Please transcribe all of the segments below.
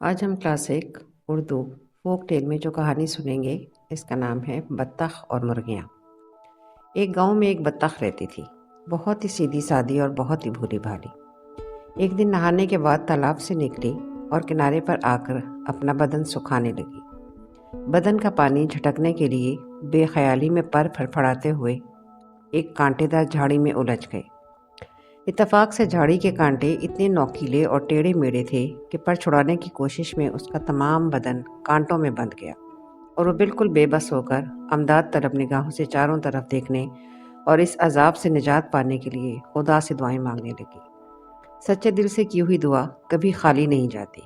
आज हम क्लास एक उर्दू फोक टेल में जो कहानी सुनेंगे इसका नाम है बत्तख और मुर्गियाँ। एक गांव में एक बत्तख रहती थी, बहुत ही सीधी सादी और बहुत ही भोली भाली। एक दिन नहाने के बाद तालाब से निकली और किनारे पर आकर अपना बदन सुखाने लगी। बदन का पानी झटकने के लिए बेख्याली में पर फड़फड़ाते हुए एक कांटेदार झाड़ी में उलझ गए। इत्तेफाक से झाड़ी के कांटे इतने नोकीले और टेढ़े मेढ़े थे कि पर छुड़ाने की कोशिश में उसका तमाम बदन कांटों में बंध गया और वो बिल्कुल बेबस होकर अमदाद तरफ निगाहों से चारों तरफ देखने और इस अजाब से निजात पाने के लिए खुदा से दुआएं मांगने लगी। सच्चे दिल से की हुई दुआ कभी खाली नहीं जाती।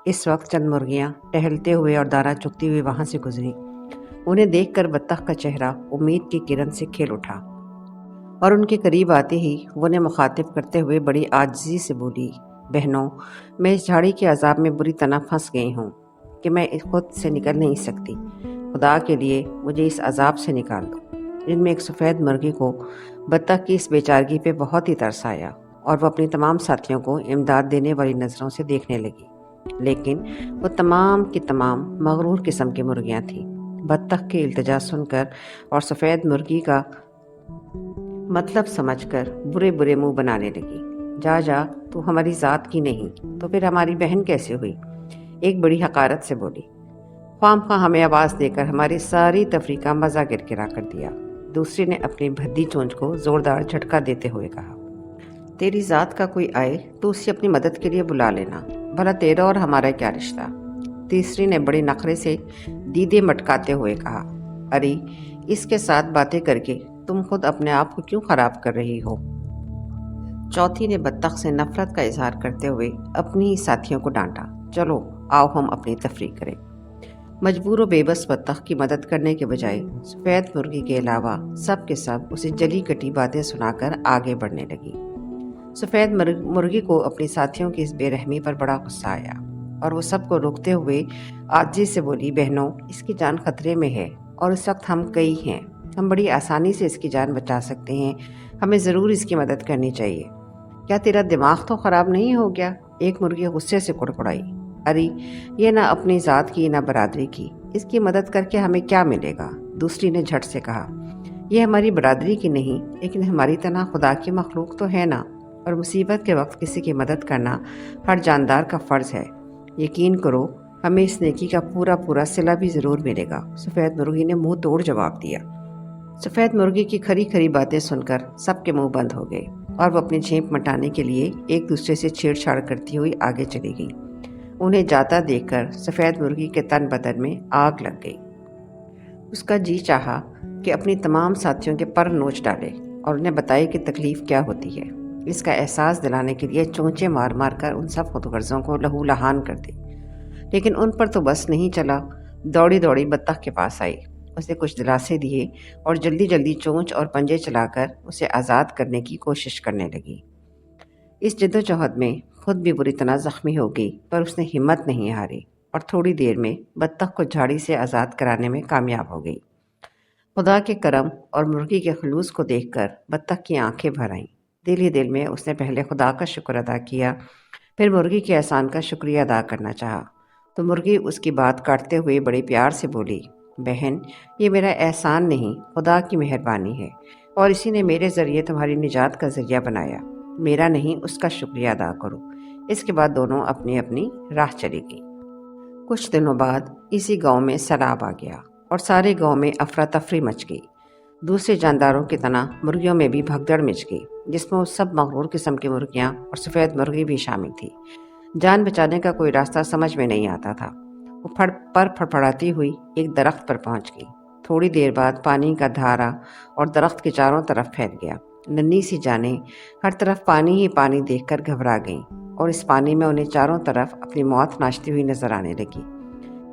इस वक्त चंद मुर्गियाँ टहलते हुए और दाना चुगती हुई वहाँ से गुजरी। उन्हें देखकर बत्तख का चेहरा उम्मीद की किरण से खिल उठा और उनके करीब आते ही वो उन्हें मुखातिब करते हुए बड़ी आजिज़ी से बोली, बहनों, मैं इस झाड़ी के अजाब में बुरी तरह फंस गई हूँ कि मैं खुद से निकल नहीं सकती। खुदा के लिए मुझे इस अजाब से निकाल दो। इनमें एक सफ़ेद मुर्गी को बत्तख की इस बेचारगी पे बहुत ही तरस आया और वो अपनी तमाम साथियों को इमदाद देने वाली नज़रों से देखने लगी, लेकिन वो तमाम की तमाम मगरूर किस्म की मुर्गियाँ थीं। बत्तख की इल्तिजा सुनकर और सफ़ेद मुर्गी का मतलब समझकर बुरे बुरे मुंह बनाने लगी। जा जा, तू हमारी ज़ात की नहीं तो फिर हमारी बहन कैसे हुई? एक बड़ी हकारत से बोली। ख्वामख्वाह हमें आवाज़ देकर हमारी सारी तफरीक का मज़ा गिरगिरा कर दिया। दूसरी ने अपनी भद्दी चोंच को ज़ोरदार झटका देते हुए कहा, तेरी ज़ात का कोई आए तो उसे अपनी मदद के लिए बुला लेना, भला तेरा और हमारा क्या रिश्ता? तीसरी ने बड़े नखरे से दीदे मटकाते हुए कहा, अरे इसके साथ बातें करके तुम खुद अपने आप को क्यों खराब कर रही हो? चौथी ने बत्तख से नफरत का इजहार करते हुए अपनी ही साथियों को डांटा, चलो आओ हम अपनी तफरीक करें। मजबूर व बेबस बत्तख की मदद करने के बजाय सफ़ेद मुर्गी के अलावा सब के सब उसे जली कटी बातें सुनाकर आगे बढ़ने लगी। सफ़ेद मुर्गी को अपनी साथियों की इस बेरहमी पर बड़ा गुस्सा आया और वो सबको रोकते हुए आजिज़ी से बोली, बहनों, इसकी जान खतरे में है और इस वक्त हम कई हैं। हम बड़ी आसानी से इसकी जान बचा सकते हैं। हमें ज़रूर इसकी मदद करनी चाहिए। क्या तेरा दिमाग तो ख़राब नहीं हो गया? एक मुर्गी गुस्से से कुड़कुड़ाई। अरे ये ना अपनी ज़ात की ना बरादरी की, इसकी मदद करके हमें क्या मिलेगा? दूसरी ने झट से कहा, यह हमारी बरादरी की नहीं लेकिन हमारी तरह खुदा की मखलूक तो है ना, और मुसीबत के वक्त किसी की मदद करना हर जानदार का फ़र्ज़ है। यकीन करो, हमें इस नेकी का पूरा पूरा सिला भी ज़रूर मिलेगा। सफ़ेद मुर्गी ने मुंह तोड़ जवाब दिया। सफ़ेद मुर्गी की खरी खरी बातें सुनकर सबके मुंह बंद हो गए और वो अपनी झेंप मटाने के लिए एक दूसरे से छेड़छाड़ करती हुई आगे चली गई। उन्हें जाता देखकर सफ़ेद मुर्गी के तन बदन में आग लग गई। उसका जी चाहा कि अपनी तमाम साथियों के पर नोच डाले और उन्हें बताए कि तकलीफ़ क्या होती है। इसका एहसास दिलाने के लिए चोंचे मार मार कर उन सब खुदगर्जों को लहू लहान कर दी, लेकिन उन पर तो बस नहीं चला। दौड़ी दौड़ी बत्तख के पास आई, उसे कुछ दिलासे दिए और जल्दी जल्दी चोंच और पंजे चलाकर उसे आज़ाद करने की कोशिश करने लगी। इस जद्दोजहद में खुद भी बुरी तरह ज़ख्मी हो गई, पर उसने हिम्मत नहीं हारी और थोड़ी देर में बत्तख को झाड़ी से आज़ाद कराने में कामयाब हो गई। खुदा के करम और मुर्गी के खलूस को देखकर बत्तख की आंखें भर आईं। दिल ही दिल में उसने पहले खुदा का शुक्र अदा किया, फिर मुर्गी के एहसान का शुक्रिया अदा करना चाहा तो मुर्गी उसकी बात काटते हुए बड़े प्यार से बोली, बहन, ये मेरा एहसान नहीं, खुदा की मेहरबानी है और इसी ने मेरे ज़रिए तुम्हारी निजात का ज़रिया बनाया। मेरा नहीं, उसका शुक्रिया अदा करो। इसके बाद दोनों अपनी अपनी राह चली गई। कुछ दिनों बाद इसी गांव में सैलाब आ गया और सारे गांव में अफरा तफरी मच गई। दूसरे जानदारों की तरह मुर्गियों में भी भगदड़ मच गई, जिसमें वो सब मगरूर किस्म की मुर्गियाँ और सफ़ेद मुर्गी भी शामिल थी। जान बचाने का कोई रास्ता समझ में नहीं आता था। वो फड़फड़ाती हुई एक दरख्त पर पहुंच गई। थोड़ी देर बाद पानी का धारा और दरख्त के चारों तरफ फैल गया। नन्ही सी जाने हर तरफ पानी ही पानी देखकर घबरा गईं और इस पानी में उन्हें चारों तरफ अपनी मौत नाचती हुई नजर आने लगी,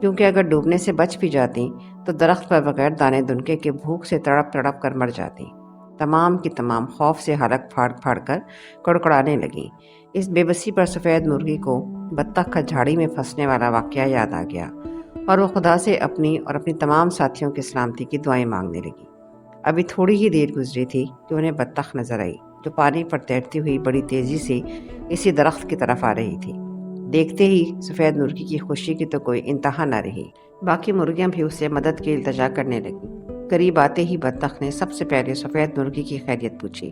क्योंकि अगर डूबने से बच भी जाती तो दरख्त पर बगैर दाने दुनके के भूख से तड़प तड़प कर मर जाती। तमाम की तमाम खौफ से हलक फाड़ फाड़ कर कड़कड़ाने लगी। इस बेबसी पर सफ़ेद मुर्गी को बत्तख का झाड़ी में फंसने वाला वाक़या याद आ गया और वो खुदा से अपनी और अपनी तमाम साथियों की सलामती की दुआएं मांगने लगी। अभी थोड़ी ही देर गुजरी थी कि उन्हें बत्तख नजर आई, जो पानी पर तैरती हुई बड़ी तेज़ी से इसी दरख्त की तरफ आ रही थी। دیکھتے ہی سفید مرغی کی خوشی کی تو کوئی انتہا نہ رہی۔ باقی مرغیاں بھی اس سے مدد کی التجا کرنے لگیں۔ قریب آتے ہی بطخ نے سب سے پہلے سفید مرغی کی خیریت پوچھی،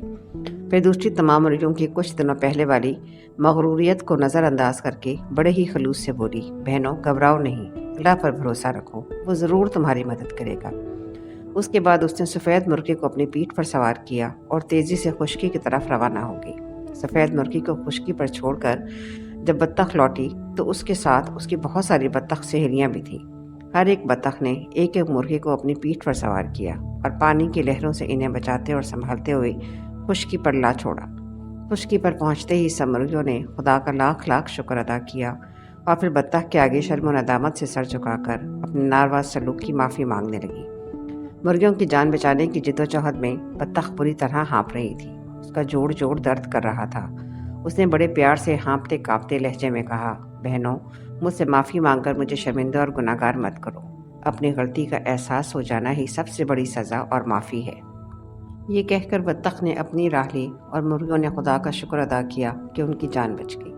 پھر دوسری تمام مرغیوں کی کچھ دنوں پہلے والی مغروریت کو نظر انداز کر کے بڑے ہی خلوص سے بولی، بہنوں گھبراؤ نہیں، اللہ پر بھروسہ رکھو، وہ ضرور تمہاری مدد کرے گا۔ اس کے بعد اس نے سفید مرغی کو اپنی پیٹھ پر سوار کیا اور تیزی سے خشکی کی طرف روانہ ہو گئی۔ سفید مرغی کو خشکی پر چھوڑ کر جب بطخ لوٹی تو اس کے ساتھ اس کی بہت ساری بطخ سہیلیاں بھی تھیں۔ ہر ایک بطخ نے ایک ایک مرغی کو اپنی پیٹھ پر سوار کیا اور پانی کی لہروں سے انہیں بچاتے اور سنبھالتے ہوئے خشکی پر لا چھوڑا۔ خشکی پر پہنچتے ہی سب مرغیوں نے خدا کا لاکھ لاکھ شکر ادا کیا اور پھر بطخ کے آگے شرم و ندامت سے سر جھکا کر اپنے ناروا سلوک کی معافی مانگنے لگی۔ مرغیوں کی جان بچانے کی جدوجہد میں بطخ بری طرح ہانپ رہی تھی۔ اس کا جوڑ جوڑ درد کر رہا تھا۔ اس نے بڑے پیار سے ہانپتے کانپتے لہجے میں کہا، بہنوں مجھ سے معافی مانگ کر مجھے شرمندہ اور گناہگار مت کرو۔ اپنی غلطی کا احساس ہو جانا ہی سب سے بڑی سزا اور معافی ہے۔ یہ کہہ کر بطخ نے اپنی راہ لی اور مرغیوں نے خدا کا شکر ادا کیا کہ ان کی جان بچ گئی۔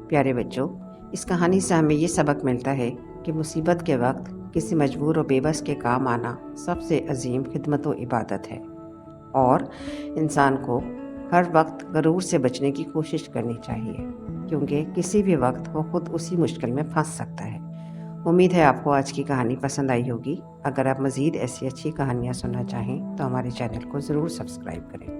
پیارے بچوں، اس کہانی سے ہمیں یہ سبق ملتا ہے کہ مصیبت کے وقت کسی مجبور و بے بس کے کام آنا سب سے عظیم خدمت و عبادت ہے، اور انسان کو ہر وقت غرور سے بچنے کی کوشش کرنی چاہیے، کیونکہ کسی بھی وقت وہ خود اسی مشکل میں پھنس سکتا ہے۔ امید ہے آپ کو آج کی کہانی پسند آئی ہوگی۔ اگر آپ مزید ایسی اچھی کہانیاں سننا چاہیں تو ہمارے چینل کو ضرور سبسکرائب کریں۔